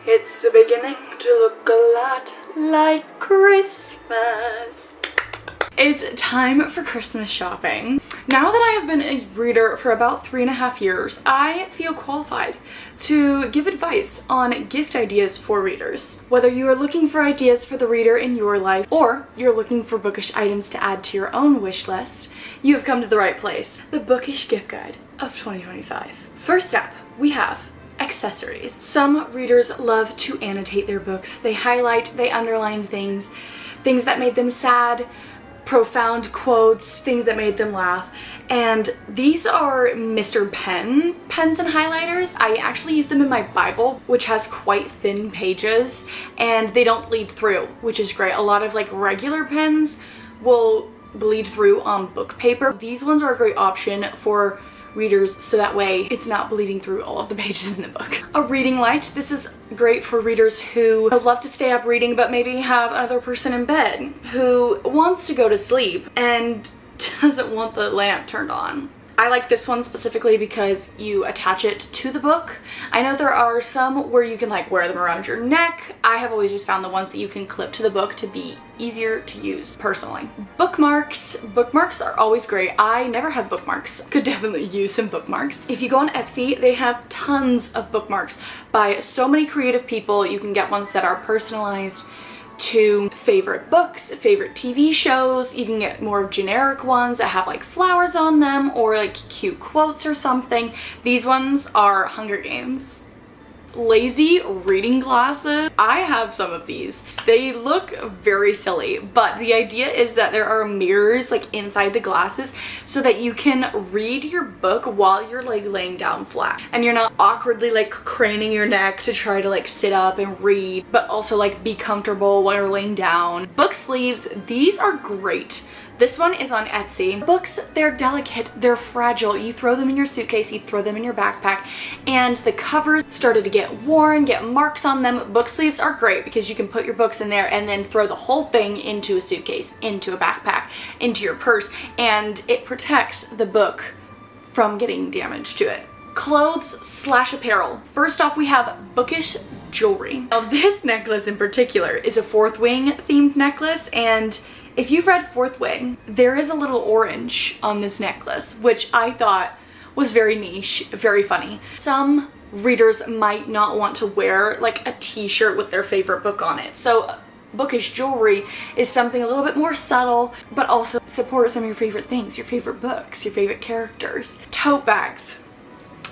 It's beginning to look a lot like Christmas. It's time for Christmas shopping. Now that I have been a reader for about 3.5 years, I feel qualified to give advice on gift ideas for readers. Whether you are looking for ideas for the reader in your life, or you're looking for bookish items to add to your own wish list, you have come to the right place. The Bookish Gift Guide of 2025. First up, we have accessories. Some readers love to annotate their books. They highlight, they underline things that made them sad, profound quotes, things that made them laugh. And these are Mr. Pen pens and highlighters. I actually use them in my Bible, which has quite thin pages, and they don't bleed through, which is great. A lot of like regular pens will bleed through on book paper. These ones are a great option for readers, so that way it's not bleeding through all of the pages in the book. A reading light. This is great for readers who love to stay up reading but maybe have another person in bed who wants to go to sleep and doesn't want the lamp turned on. I like this one specifically because you attach it to the book. I know there are some where you can like wear them around your neck. I have always just found the ones that you can clip to the book to be easier to use personally. Bookmarks. Bookmarks are always great. I never had bookmarks. Could definitely use some bookmarks. If you go on Etsy, they have tons of bookmarks by so many creative people. You can get ones that are personalized to favorite books, favorite TV shows. You can get more generic ones that have like flowers on them or like cute quotes or something. These ones are Hunger Games. Lazy reading glasses. I have some of these. They look very silly, but the idea is that there are mirrors like inside the glasses so that you can read your book while you're like laying down flat and you're not awkwardly like craning your neck to try to like sit up and read, but also like be comfortable while you're laying down. Book sleeves. These are great. This one is on Etsy. Books, they're delicate, they're fragile. You throw them in your suitcase, you throw them in your backpack, and the covers started to get worn, get marks on them. Book sleeves are great because you can put your books in there and then throw the whole thing into a suitcase, into a backpack, into your purse, and it protects the book from getting damage to it. Clothes/apparel. First off, we have Bookish jewelry. Now, this necklace in particular is a Fourth Wing themed necklace, and if you've read Fourth Wing, there is a little orange on this necklace, which I thought was very niche, very funny. Some readers might not want to wear like a t-shirt with their favorite book on it. So Bookish jewelry is something a little bit more subtle, but also supports some of your favorite things, your favorite books, your favorite characters. Tote bags.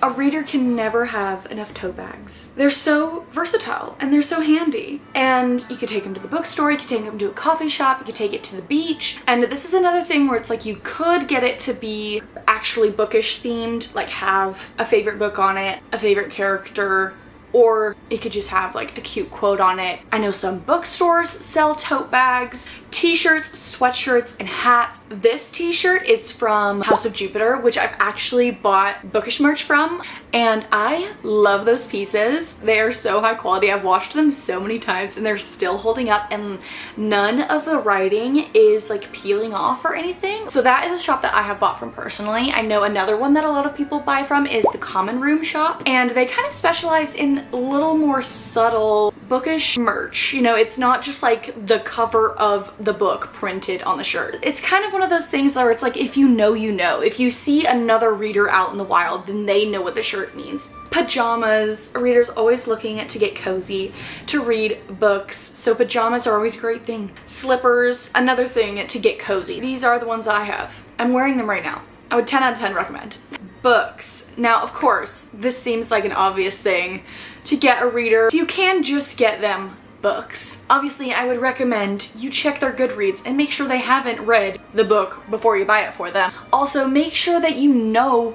A reader can never have enough tote bags. They're so versatile and they're so handy. And you could take them to the bookstore, you could take them to a coffee shop, you could take it to the beach. And this is another thing where it's like you could get it to be actually bookish themed, like have a favorite book on it, a favorite character, or it could just have like a cute quote on it. I know some bookstores sell tote bags, t-shirts, sweatshirts, and hats. This t-shirt is from House of Jupiter, which I've actually bought bookish merch from, and I love those pieces. They are so high quality. I've washed them so many times and they're still holding up, and none of the writing is like peeling off or anything. So that is a shop that I have bought from personally. I know another one that a lot of people buy from is the Common Room shop, and they kind of specialize in a little more subtle bookish merch. You know, it's not just like the cover of the book printed on the shirt. It's kind of one of those things where it's like, if you know, you know. If you see another reader out in the wild, then they know what the shirt means. Pajamas. A reader's always looking to get cozy, to read books, so pajamas are always a great thing. Slippers, another thing to get cozy. These are the ones that I have. I'm wearing them right now. I would 10 out of 10 recommend. Books. Now, of course, this seems like an obvious thing to get a reader. You can just get them books. Obviously, I would recommend you check their Goodreads and make sure they haven't read the book before you buy it for them. Also, make sure that you know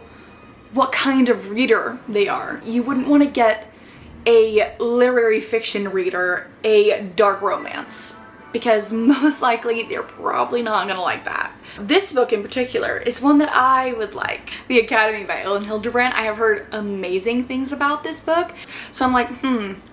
what kind of reader they are. You wouldn't want to get a literary fiction reader a dark romance, because most likely they're probably not gonna like that. This book in particular is one that I would like. The Academy by Ellen Hildebrand. I have heard amazing things about this book, so I'm like,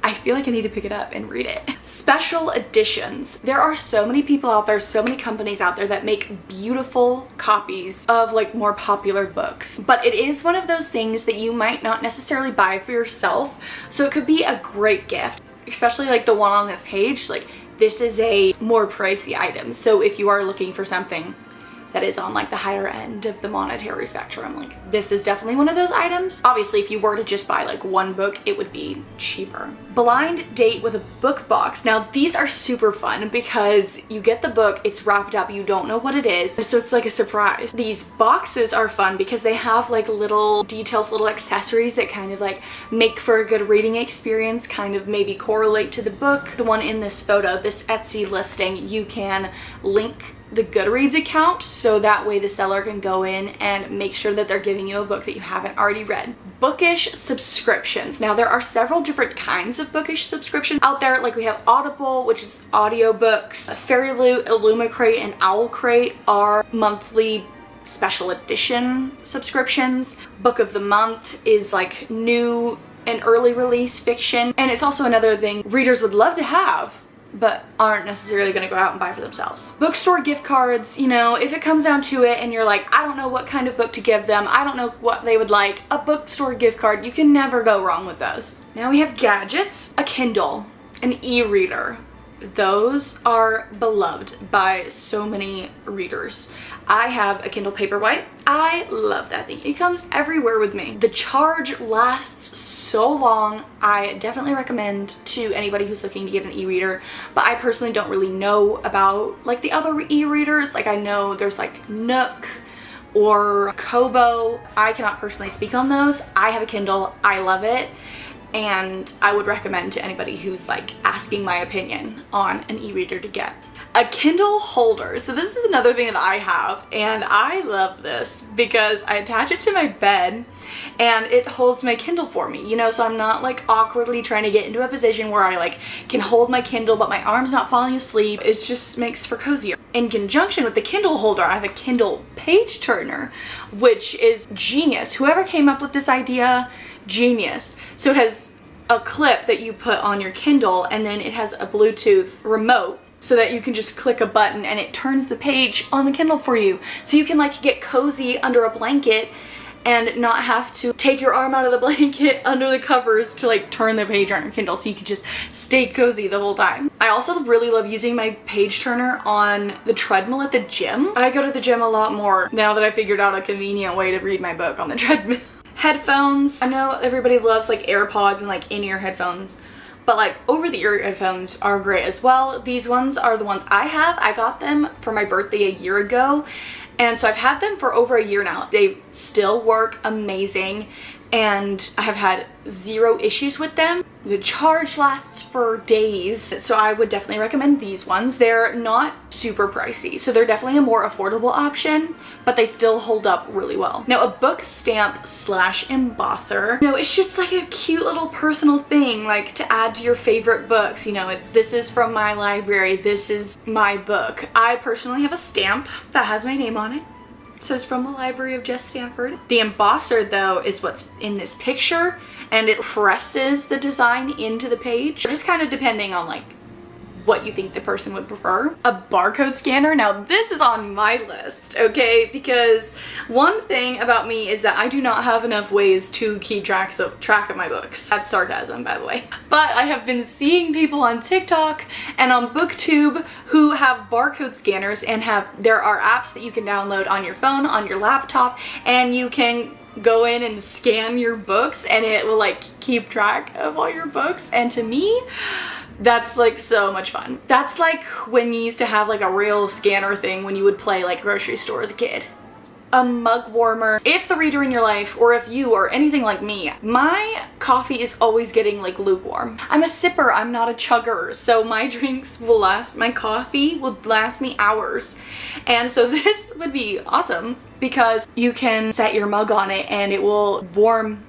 I feel like I need to pick it up and read it. Special editions. There are so many people out there, so many companies out there that make beautiful copies of like more popular books, but it is one of those things that you might not necessarily buy for yourself, so it could be a great gift. especially like the one on this page, like this is a more pricey item. So if you are looking for something that is on like the higher end of the monetary spectrum, like this is definitely one of those items. Obviously, if you were to just buy like one book, it would be cheaper. Blind date with a book box. Now these are super fun because you get the book, it's wrapped up, you don't know what it is, so it's like a surprise. These boxes are fun because they have like little details, little accessories that kind of like make for a good reading experience, kind of maybe correlate to the book. The one in this photo, this Etsy listing, you can link the Goodreads account so that way the seller can go in and make sure that they're giving you a book that you haven't already read. Bookish subscriptions. Now there are several different kinds of Bookish subscriptions out there. Like we have Audible, which is audiobooks. Fairyloot, Illumicrate, and Owlcrate are monthly special edition subscriptions. Book of the month is like new and early release fiction, and it's also another thing readers would love to have but aren't necessarily going to go out and buy for themselves. Bookstore gift cards, you know, if it comes down to it and you're like, I don't know what kind of book to give them, I don't know what they would like, a bookstore gift card, you can never go wrong with those. Now we have gadgets, a Kindle, an e-reader. Those are beloved by so many readers. I have a Kindle Paperwhite. I love that thing. It comes everywhere with me. The charge lasts so long. I definitely recommend to anybody who's looking to get an e-reader, but I personally don't really know about like the other e-readers. Like I know there's like Nook or Kobo. I cannot personally speak on those. I have a Kindle. I love it. And I would recommend to anybody who's like asking my opinion on an e-reader to get. A Kindle holder. So this is another thing that I have, and I love this because I attach it to my bed and it holds my Kindle for me, you know, so I'm not like awkwardly trying to get into a position where I like can hold my Kindle but my arm's not falling asleep. It just makes for cozier. In conjunction with the Kindle holder, I have a Kindle page turner, which is genius. Whoever came up with this idea, genius. So it has a clip that you put on your Kindle and then it has a Bluetooth remote so that you can just click a button and it turns the page on the Kindle for you. So you can like get cozy under a blanket and not have to take your arm out of the blanket under the covers to like turn the page on your Kindle, so you can just stay cozy the whole time. I also really love using my page turner on the treadmill at the gym. I go to the gym a lot more now that I figured out a convenient way to read my book on the treadmill. Headphones. I know everybody loves like AirPods and like in-ear headphones, but like over-the-ear headphones are great as well. These ones are the ones I have. I got them for my birthday a year ago, and so I've had them for over a year now. They still work amazing, and I have had zero issues with them. The charge lasts for days, so I would definitely recommend these ones. They're not super pricey, so they're definitely a more affordable option, but they still hold up really well. Now, a book stamp slash embosser. You know, it's just like a cute little personal thing, like to add to your favorite books. You know, it's this is from my library, this is my book. I personally have a stamp that has my name on it. It says from the Library of Jess Stanford. The embosser though is what's in this picture, and it presses the design into the page, just kind of depending on like what you think the person would prefer. A barcode scanner. Now this is on my list, okay, because one thing about me is that I do not have enough ways to keep track of my books. That's sarcasm, by the way. But I have been seeing people on TikTok and on booktube who have barcode scanners, and there are apps that you can download on your phone, on your laptop, and you can go in and scan your books and it will like keep track of all your books. And to me, that's like so much fun. That's like when you used to have like a real scanner thing when you would play like grocery store as a kid. A mug warmer. If the reader in your life, or if you are anything like me, my coffee is always getting like lukewarm. I'm a sipper, I'm not a chugger, so my coffee will last me hours. And so this would be awesome because you can set your mug on it and it will warm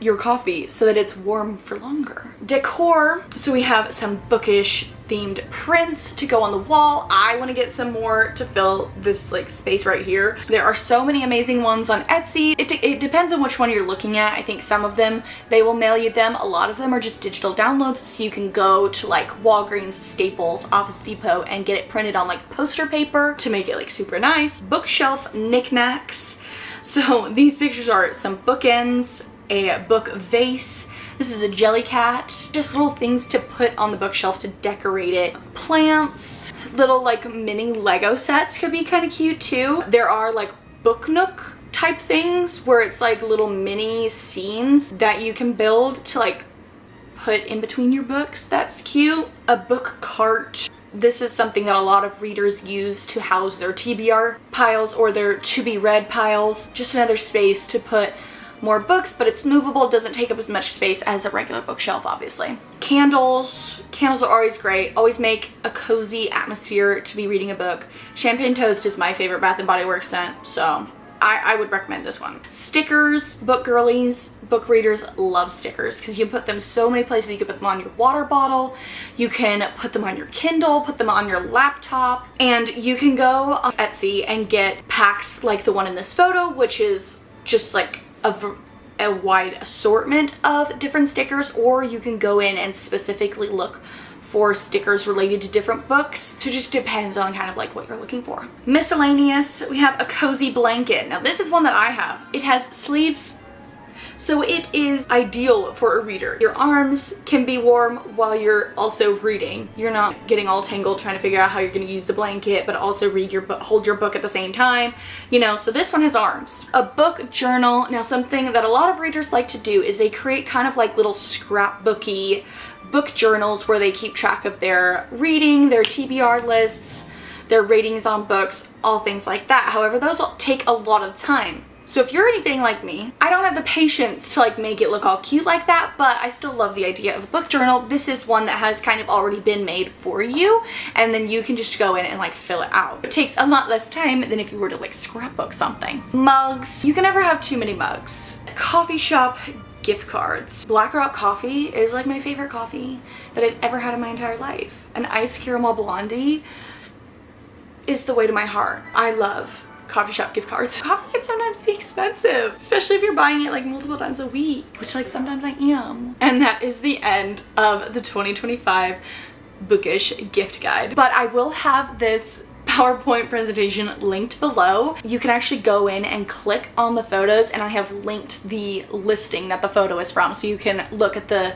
your coffee so that it's warm for longer. Decor. So we have some bookish themed prints to go on the wall. I want to get some more to fill this like space right here. There are so many amazing ones on Etsy. It depends on which one you're looking at. I think some of them, they will mail you them. A lot of them are just digital downloads, so you can go to like Walgreens, Staples, Office Depot and get it printed on like poster paper to make it like super nice. Bookshelf knickknacks. So these pictures are some bookends, a book vase, This is a jelly cat. Just little things to put on the bookshelf to decorate it. Plants, little like mini Lego sets could be kind of cute too. There are like book nook type things where it's like little mini scenes that you can build to like put in between your books. That's cute. A book cart. This is something that a lot of readers use to house their TBR piles or their to be read piles. Just another space to put more books, but it's movable, doesn't take up as much space as a regular bookshelf, obviously. Candles. Candles are always great. Always make a cozy atmosphere to be reading a book. Champagne Toast is my favorite Bath & Body Works scent, so I would recommend this one. Stickers. Book girlies, book readers love stickers because you can put them so many places. You can put them on your water bottle, you can put them on your Kindle, put them on your laptop, and you can go on Etsy and get packs like the one in this photo, which is just like a wide assortment of different stickers, or you can go in and specifically look for stickers related to different books. So it just depends on kind of like what you're looking for. Miscellaneous, we have a cozy blanket. Now this is one that I have. It has sleeves, so it is ideal for a reader. Your arms can be warm while you're also reading. You're not getting all tangled trying to figure out how you're going to use the blanket, but also read your book, hold your book at the same time. You know, so this one has arms. A book journal. Now something that a lot of readers like to do is they create kind of like little scrapbooky book journals where they keep track of their reading, their TBR lists, their ratings on books, all things like that. However, those take a lot of time. So if you're anything like me, I don't have the patience to like make it look all cute like that, but I still love the idea of a book journal. This is one that has kind of already been made for you, and then you can just go in and like fill it out. It takes a lot less time than if you were to like scrapbook something. Mugs. You can never have too many mugs. Coffee shop gift cards. Black Rock coffee is like my favorite coffee that I've ever had in my entire life. An iced caramel blondie is the way to my heart. I love coffee shop gift cards. Coffee can sometimes be expensive, especially if you're buying it like multiple times a week, which like sometimes I am. And that is the end of the 2025 Bookish gift guide. But I will have this PowerPoint presentation linked below. You can actually go in and click on the photos, and I have linked the listing that the photo is from, so you can look at the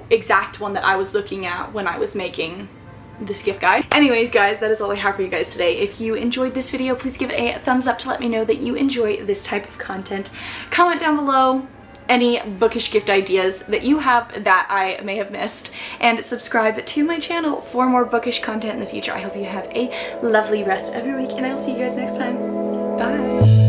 exact one that I was looking at when I was making this gift guide. Anyways guys, that is all I have for you guys today. If you enjoyed this video, please give it a thumbs up to let me know that you enjoy this type of content. Comment down below any bookish gift ideas that you have that I may have missed, and subscribe to my channel for more bookish content in the future. I hope you have a lovely rest of your week, and I'll see you guys next time. Bye!